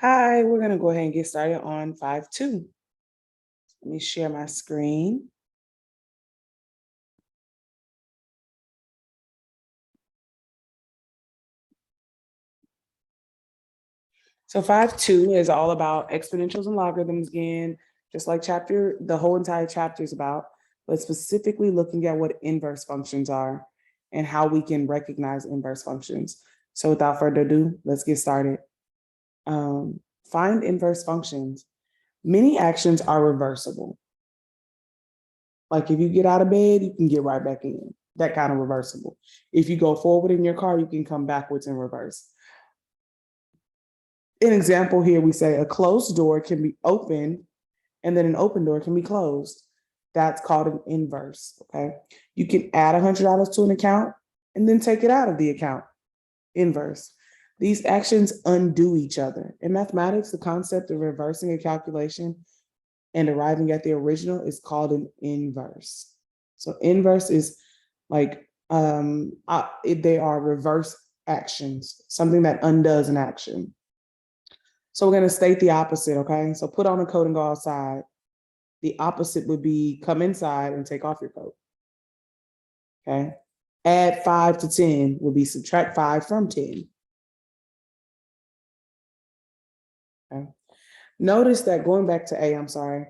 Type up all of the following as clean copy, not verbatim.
Hi, we're going to go ahead and get started on 5-2. Let me share my screen. So 5-2 is all about exponentials and logarithms again, just like the whole entire chapter is about, but specifically looking at what inverse functions are and how we can recognize inverse functions. So without further ado, let's get started. Find inverse functions. Many actions are reversible. Like if you get out of bed, you can get right back in. That kind of reversible. If you go forward in your car, you can come backwards in reverse. An example here, we say a closed door can be opened and then an open door can be closed. That's called an inverse, okay? You can add $100 to an account and then take it out of the account, inverse. These actions undo each other. In mathematics, the concept of reversing a calculation and arriving at the original is called an inverse. So inverse is like, they are reverse actions, something that undoes an action. So we're going to state the opposite, okay? So put on a coat and go outside. The opposite would be come inside and take off your coat, okay? Add 5 to 10 would be subtract 5 from 10. Okay. Notice that going back to A, I'm sorry,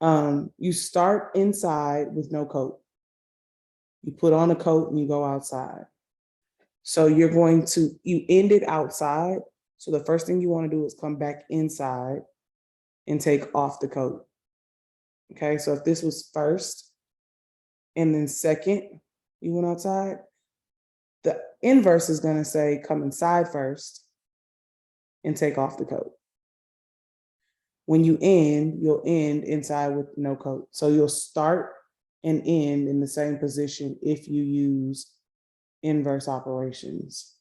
you start inside with no coat. You put on a coat and you go outside. So you end it outside. So the first thing you want to do is come back inside and take off the coat. Okay, so if this was first and then second, you went outside, the inverse is going to say come inside first and take off the coat. When you end, you'll end inside with no coat. So you'll start and end in the same position if you use inverse operations.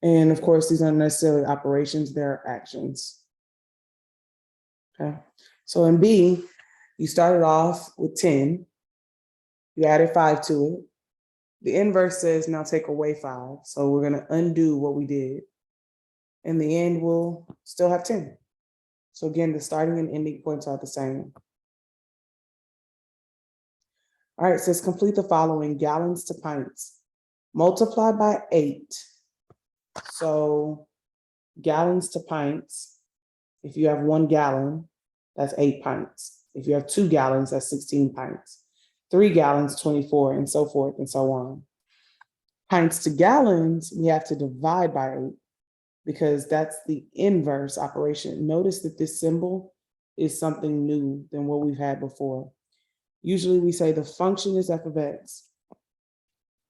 And of course, these aren't necessarily operations, they're actions. Okay. So in B, you started off with 10, you added 5 to it. The inverse says now take away 5. So we're going to undo what we did. In the end, we'll still have 10. So again, the starting and ending points are the same. All right, it says complete the following: gallons to pints. Multiply by 8. So gallons to pints, if you have 1 gallon, that's 8 pints. If you have 2 gallons, that's 16 pints. 3 gallons, 24, and so forth and so on. Pints to gallons, we have to divide by 8 because that's the inverse operation. Notice that this symbol is something new than what we've had before. Usually we say the function is f of x.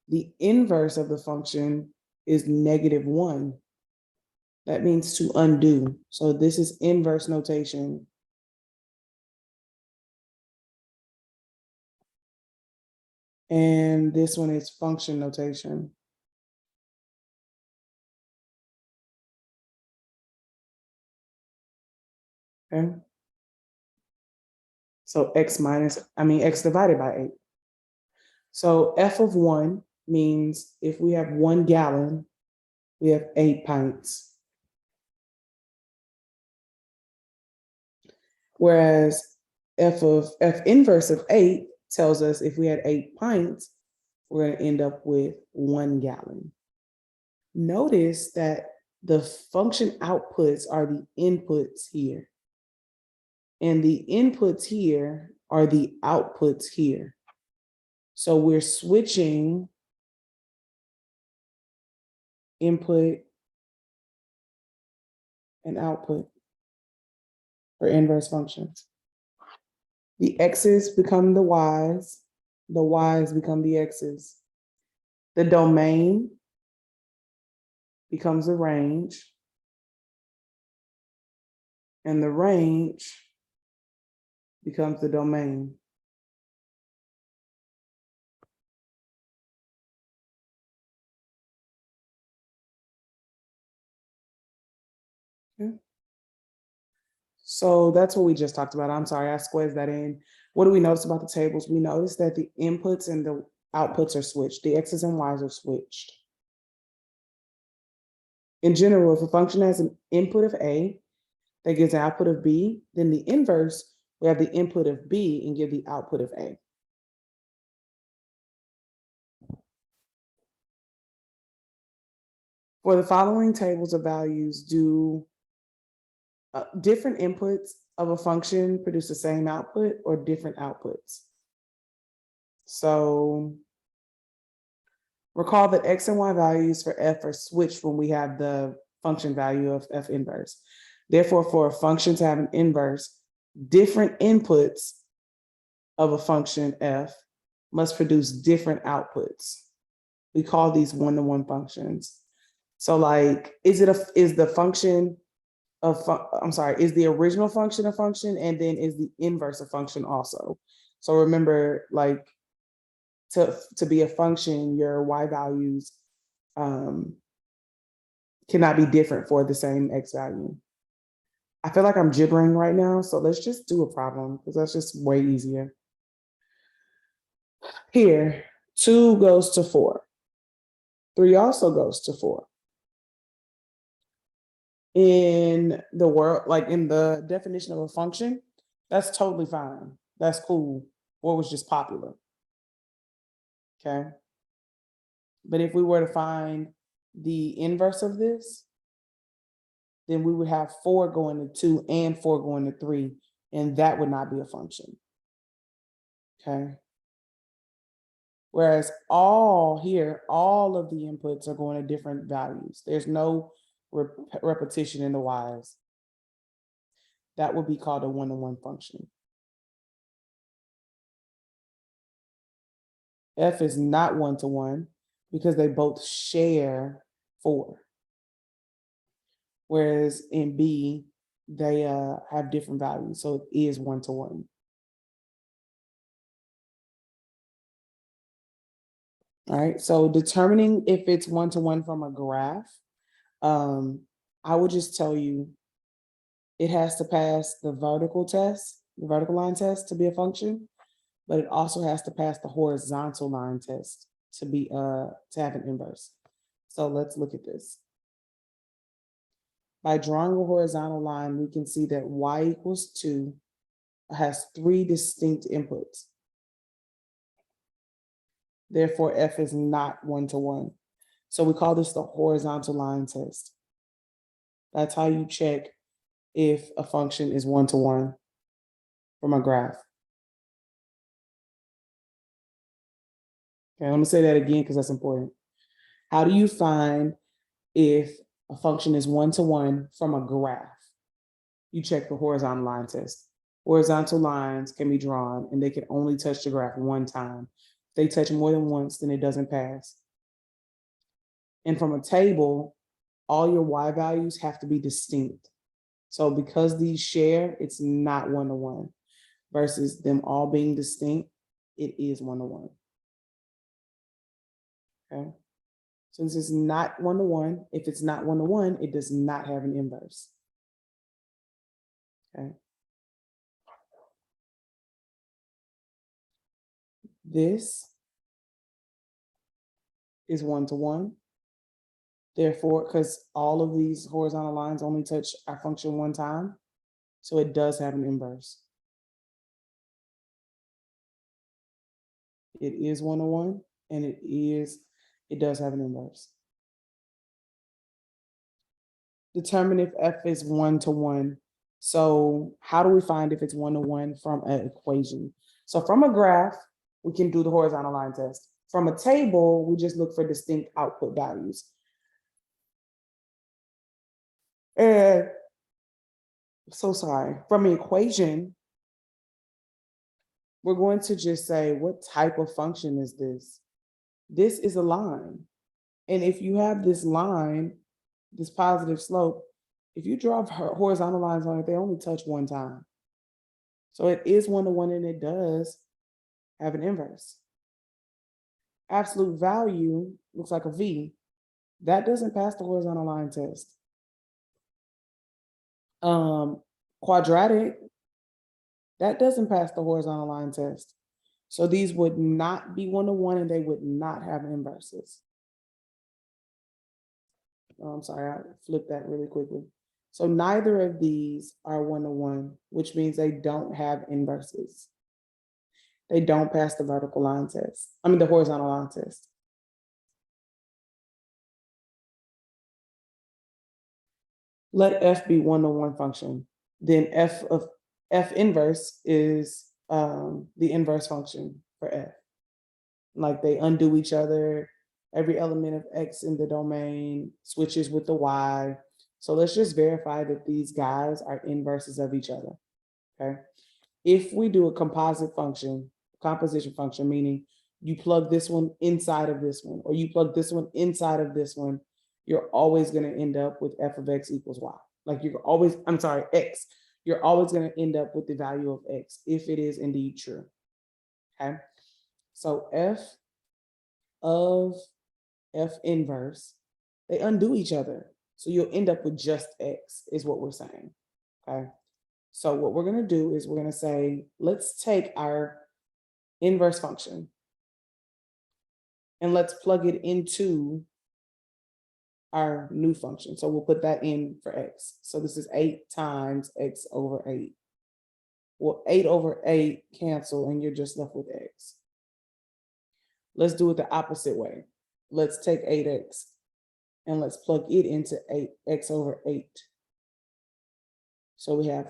The inverse of the function is -1. That means to undo. So this is inverse notation. And this one is function notation. Okay. So x divided by 8. So f of 1 means if we have 1 gallon, we have 8 pints. Whereas f inverse of 8 tells us if we had 8 pints, we're going to end up with 1 gallon. Notice that the function outputs are the inputs here. And the inputs here are the outputs here. So we're switching input and output for inverse functions. The x's become the y's become the x's. The domain becomes the range, and the range becomes the domain. Okay. So that's what we just talked about. I'm sorry, I squeezed that in. What do we notice about the tables? We notice that the inputs and the outputs are switched. The X's and Y's are switched. In general, if a function has an input of A that gives an output of B, then the inverse will have the input of B and give the output of A. For the following tables of values, do different inputs of a function produce the same output or different outputs? So recall that X and Y values for F are switched when we have the function value of F inverse. Therefore, for a function to have an inverse, different inputs of a function F must produce different outputs. We call these one-to-one functions. So like, is the function of, is the original function a function, and then is the inverse a function also? So remember, like, to be a function, your Y values cannot be different for the same X value. I feel like I'm gibbering right now, so let's just do a problem because that's just way easier. Here, 2 goes to 4. 3 also goes to 4. In the world, like in the definition of a function, that's totally fine. That's cool. Or was just popular. Okay. But if we were to find the inverse of this, then we would have 4 going to 2 and 4 going to 3, and that would not be a function. Okay. Whereas all of the inputs are going to different values. There's no repetition in the Y's. That would be called a one-to-one function. F is not one-to-one because they both share 4. Whereas in B, they have different values, so it is one-to-one. All right, so determining if it's one-to-one from a graph, I would just tell you it has to pass the vertical test, the vertical line test to be a function, but it also has to pass the horizontal line test to be to have an inverse. So let's look at this. By drawing a horizontal line, we can see that Y equals 2 has 3 distinct inputs. Therefore, F is not one-to-one. So we call this the horizontal line test. That's how you check if a function is one-to-one from a graph. Okay, let me say that again because that's important. How do you find if a function is one-to-one from a graph? You check the horizontal line test. Horizontal lines can be drawn and they can only touch the graph one time. If they touch more than once, then it doesn't pass. And from a table, all your Y values have to be distinct. So because these share, it's not one-to-one. Versus them all being distinct, it is one-to-one. Okay. Since it's not one-to-one, if it's not one-to-one, it does not have an inverse. Okay. This is one-to-one. Therefore, because all of these horizontal lines only touch our function one time, so it does have an inverse. It is one-to-one, and it does have an inverse. Determine if F is one-to-one. So how do we find if it's one-to-one from an equation? So from a graph, we can do the horizontal line test. From a table, we just look for distinct output values. And so sorry, from an equation, we're going to just say, what type of function is this? This is a line. And if you have this line, this positive slope, if you draw horizontal lines on it, they only touch one time. So it is one-to-one and it does have an inverse. Absolute value looks like a V. That doesn't pass the horizontal line test. Quadratic, that doesn't pass the horizontal line test. So these would not be one-to-one and they would not have inverses. Oh, I'm sorry, I flipped that really quickly. So neither of these are one-to-one, which means they don't have inverses. They don't pass the vertical line test. I mean, the horizontal line test. Let F be one-to-one function. Then F of F inverse is the inverse function for F. Like they undo each other. Every element of X in the domain switches with the Y. So let's just verify that these guys are inverses of each other, okay? If we do a composite function, composition function, meaning you plug this one inside of this one, or you plug this one inside of this one, you're always gonna end up with F of X equals Y. Like you're always, I'm sorry, X. You're always gonna end up with the value of X if it is indeed true, okay? So F of F inverse, they undo each other. So you'll end up with just X is what we're saying, okay? So what we're gonna do is we're gonna say, let's take our inverse function and let's plug it into our new function. So we'll put that in for X. So this is 8 times X over 8. Well, 8 over 8 cancel and you're just left with X. Let's do it the opposite way. Let's take 8X and let's plug it into 8X over 8. So we have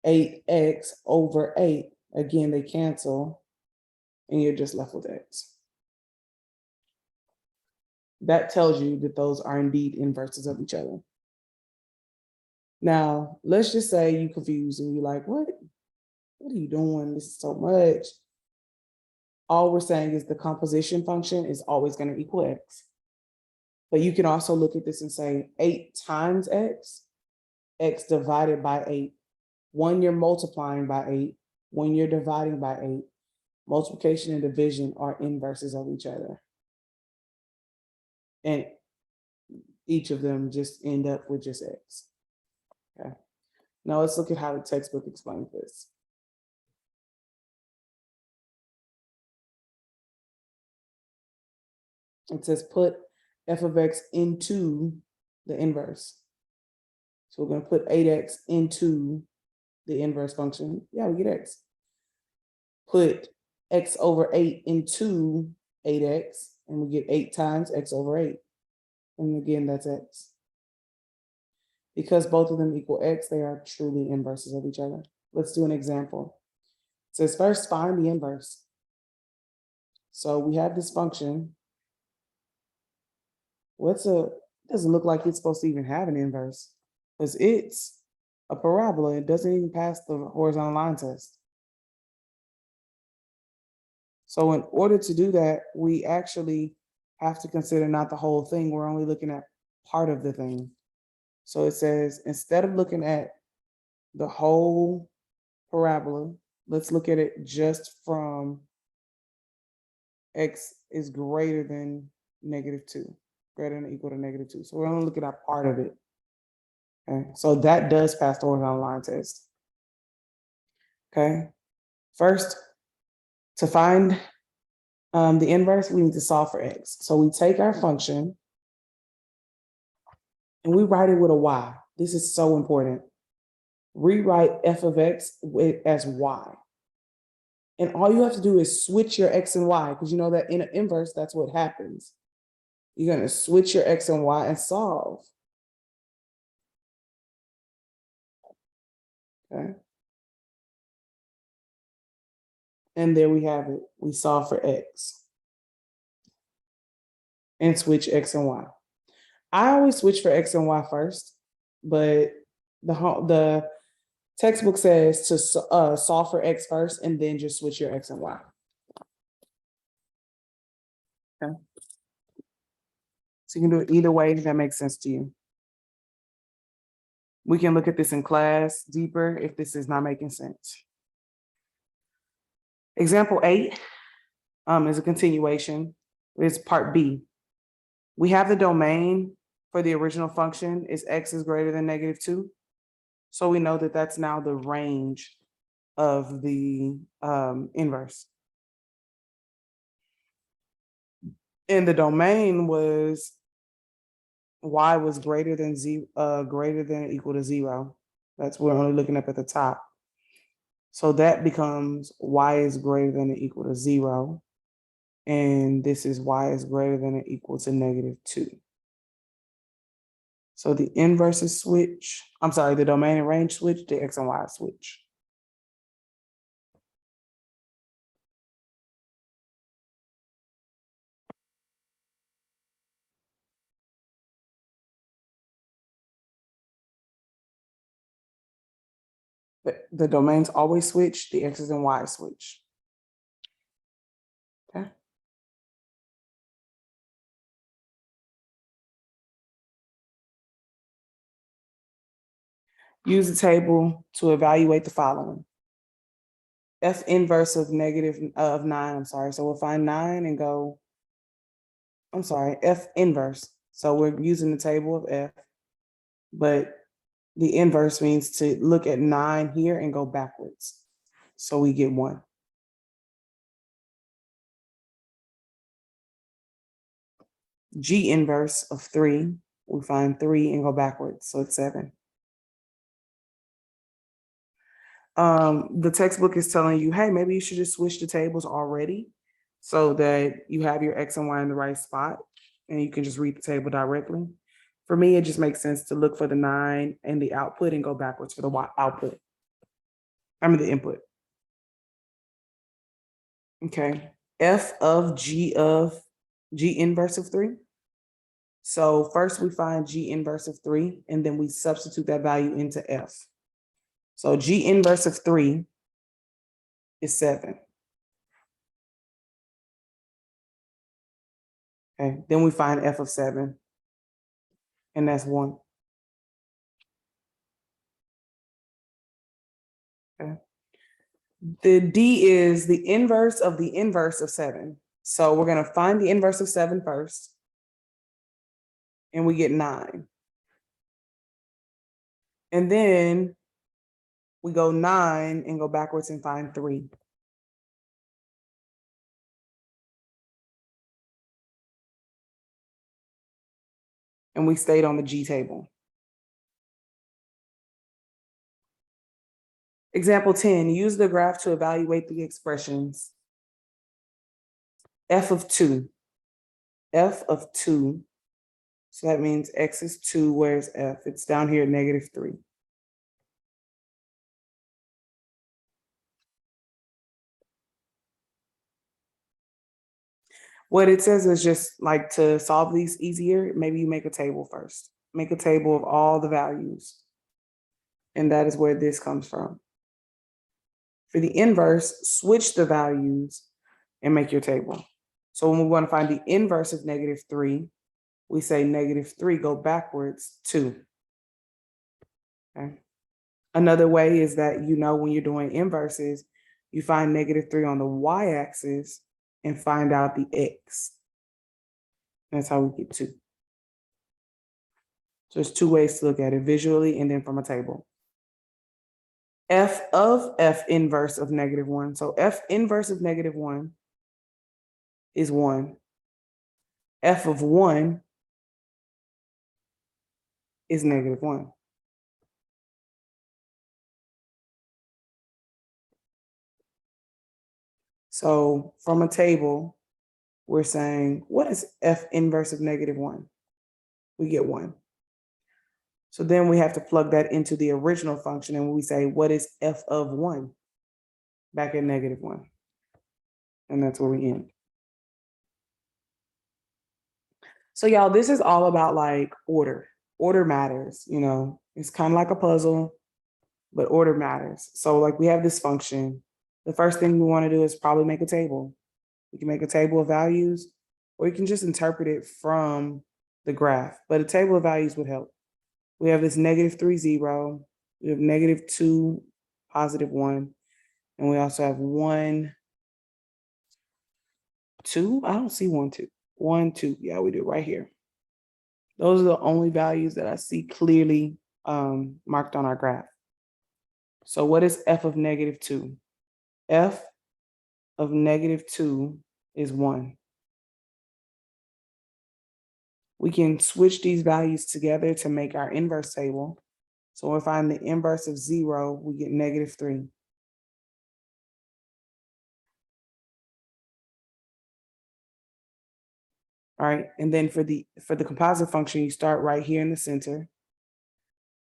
8X over 8. Again, they cancel and you're just left with X. That tells you that those are indeed inverses of each other. Now, let's just say you confused and you're like, what are you doing? This is so much. All we're saying is the composition function is always going to equal X. But you can also look at this and say 8 times X, X divided by 8. One, you're multiplying by 8. When you're dividing by 8, multiplication and division are inverses of each other. And each of them just end up with just X. Okay. Now let's look at how the textbook explains this. It says put F of X into the inverse. So we're going to put 8X into the inverse function. Yeah, we get X. Put X over 8 into 8X, and we get 8 times X over 8. And again, that's X. Because both of them equal X, they are truly inverses of each other. Let's do an example. It says first find the inverse. So we have this function. It doesn't look like it's supposed to even have an inverse because it's a parabola. It doesn't even pass the horizontal line test. So in order to do that, we actually have to consider not the whole thing. We're only looking at part of the thing. So it says, instead of looking at the whole parabola, let's look at it just from X is greater than -2, greater than or equal to -2. So we're only looking at part of it. Okay, so that does pass the horizontal line test. Okay, first, to find the inverse, we need to solve for X. So we take our function and we write it with a Y. This is so important. Rewrite F of X as Y. And all you have to do is switch your X and Y, because you know that in an inverse, that's what happens. You're going to switch your X and Y and solve. Okay. And there we have it. We solve for X and switch X and Y. I always switch for X and Y first, but the textbook says to solve for X first and then just switch your X and Y. Okay. So you can do it either way if that makes sense to you. We can look at this in class deeper if this is not making sense. Example 8 is a continuation. It's part B. We have the domain for the original function is X is greater than -2. So we know that that's now the range of the inverse. And the domain was y was greater than greater than or equal to 0. That's what we're only looking up at the top. So that becomes y is greater than or equal to 0. And this is y is greater than or equal to -2. So the inverses switch, I'm sorry, the domain and range switch, the x and y switch. The domains always switch, the x's and y's switch. Okay. Use the table to evaluate the following. F inverse of -9, I'm sorry. So we'll find 9 and go, I'm sorry, F inverse. So we're using the table of F, but the inverse means to look at 9 here and go backwards. So we get 1. G inverse of 3, we find 3 and go backwards. So it's 7. The textbook is telling you, hey, maybe you should just switch the tables already so that you have your X and Y in the right spot and you can just read the table directly. For me, it just makes sense to look for the 9 and the output and go backwards for the output. The input. Okay. F of G inverse of 3. So first we find G inverse of 3 and then we substitute that value into F. So G inverse of 3 is 7. Okay, then we find F of 7, and that's 1. Okay. The D is the inverse of 7. So we're gonna find the inverse of 7 first, and we get 9. And then we go 9 and go backwards and find 3. And we stayed on the G table. Example 10, use the graph to evaluate the expressions. F of 2. F of 2. So that means X is 2, where's F? It's down here at -3. What it says is just like to solve these easier, maybe you make a table first. Make a table of all the values. And that is where this comes from. For the inverse, switch the values and make your table. So when we want to find the inverse of -3, we say -3, go backwards 2. Okay. Another way is that, when you're doing inverses, you find -3 on the y-axis and find out the x. That's how we get 2. So there's 2 ways to look at it, visually and then from a table. F of F inverse of -1. So F inverse of -1 is 1. F of 1 is -1. So from a table, we're saying, what is F inverse of -1? We get 1. So then we have to plug that into the original function and we say, what is F of 1? Back at -1. And that's where we end. So y'all, this is all about like order. Order matters, It's kind of like a puzzle, but order matters. So like we have this function. The first thing we want to do is probably make a table. We can make a table of values, or you can just interpret it from the graph. But a table of values would help. We have this -3, 0. We have -2, +1. And we also have 1, 2. I don't see 1, 2. 1, 2. Yeah, we do right here. Those are the only values that I see clearly marked on our graph. So what is F of -2? F of -2 is 1. We can switch these values together to make our inverse table. So when we find the inverse of 0, we get -3. All right, and then for the composite function, you start right here in the center.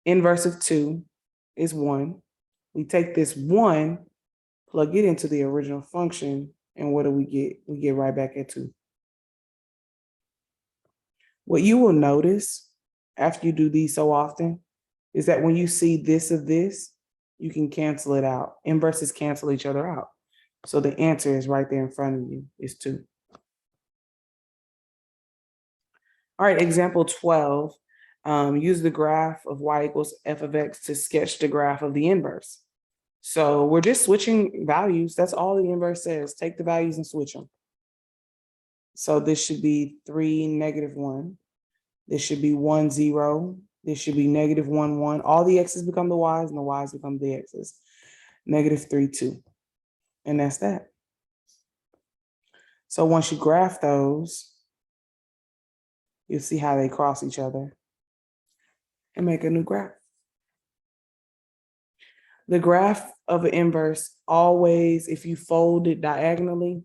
Inverse of 2 is 1. We take this 1, plug it into the original function, and what do we get? We get right back at 2. What you will notice after you do these so often is that when you see this of this, you can cancel it out. Inverses cancel each other out. So the answer is right there in front of you, is 2. All right, example 12. Use the graph of y equals f of x to sketch the graph of the inverse. So we're just switching values. That's all the inverse says. Take the values and switch them. So this should be 3, -1. This should be 1, 0. This should be -1, 1. All the x's become the y's and the y's become the x's. -3, 2. And that's that. So once you graph those, you'll see how they cross each other and make a new graph. The graph of an inverse always, if you fold it diagonally,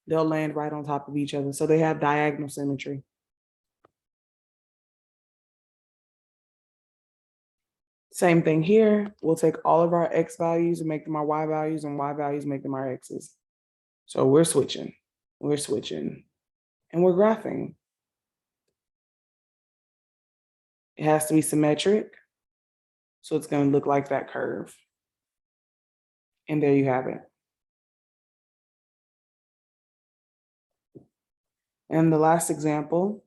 they'll land right on top of each other. So they have diagonal symmetry. Same thing here. We'll take all of our x values and make them our y values, and y values make them our x's. So we're switching, and we're graphing. It has to be symmetric. So it's going to look like that curve. And there you have it. And the last example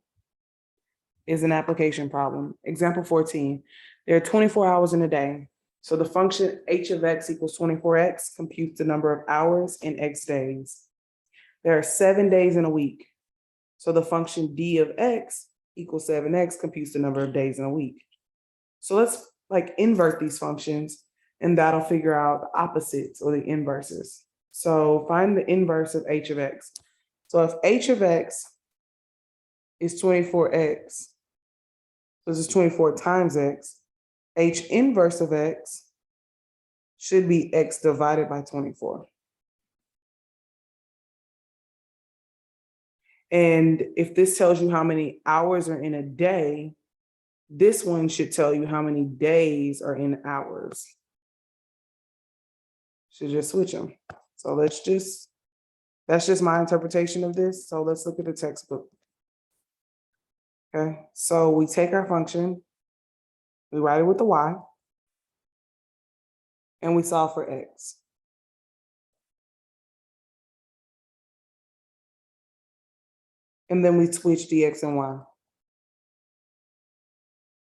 is an application problem. Example 14. There are 24 hours in a day. So the function h of x equals 24x computes the number of hours in x days. There are 7 days in a week. So the function d of x equals 7x computes the number of days in a week. So let's invert these functions, and that'll figure out the opposites or the inverses. So find the inverse of h of x. So if h of x is 24x, so this is 24 times x, h inverse of x should be x divided by 24. And if this tells you how many hours are in a day, this one should tell you how many days are in hours. Should just switch them. So that's just my interpretation of this. So let's look at the textbook. Okay, so we take our function, we write it with the y, and we solve for x. And then we switch the x and y.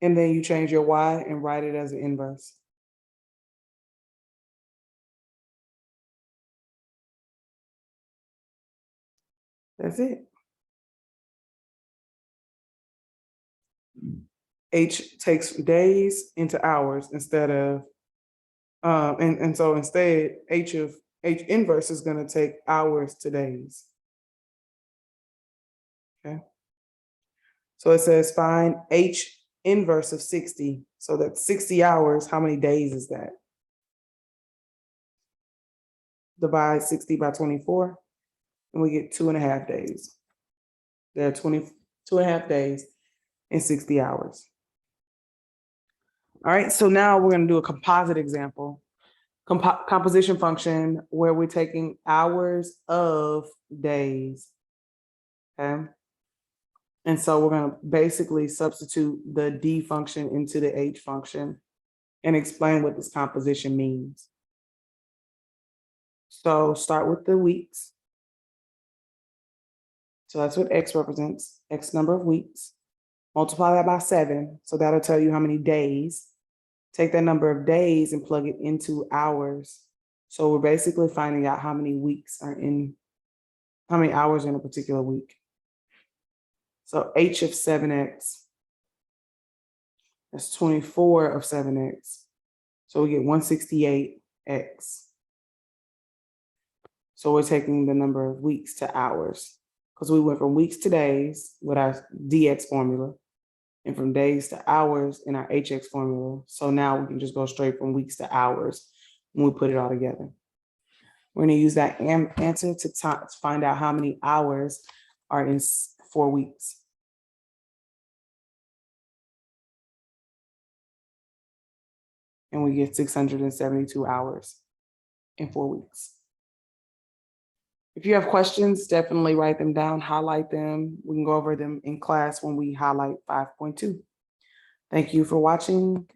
And then you change your y and write it as an inverse. That's it. H takes days into hours instead of, and so instead H inverse is going to take hours to days. Okay. So it says find H inverse of 60. So that's 60 hours. How many days is that? Divide 60 by 24, and we get 2.5 days. There are 22.5 days and 60 hours. All right, so now we're going to do a composite example. Composition function where we're taking hours of days. Okay. And so we're going to basically substitute the D function into the H function and explain what this composition means. So start with the weeks. So that's what X represents, X number of weeks. Multiply that by 7. So that'll tell you how many days. Take that number of days and plug it into hours. So we're basically finding out how many hours in a particular week. So H of 7x, that's 24 of 7x. So we get 168x. So we're taking the number of weeks to hours. because we went from weeks to days with our DX formula and from days to hours in our HX formula. So now we can just go straight from weeks to hours when we put it all together. We're going to use that answer to find out how many hours are in 4 weeks. And we get 672 hours in 4 weeks. If you have questions, definitely write them down, highlight them. We can go over them in class when we highlight 5.2. Thank you for watching.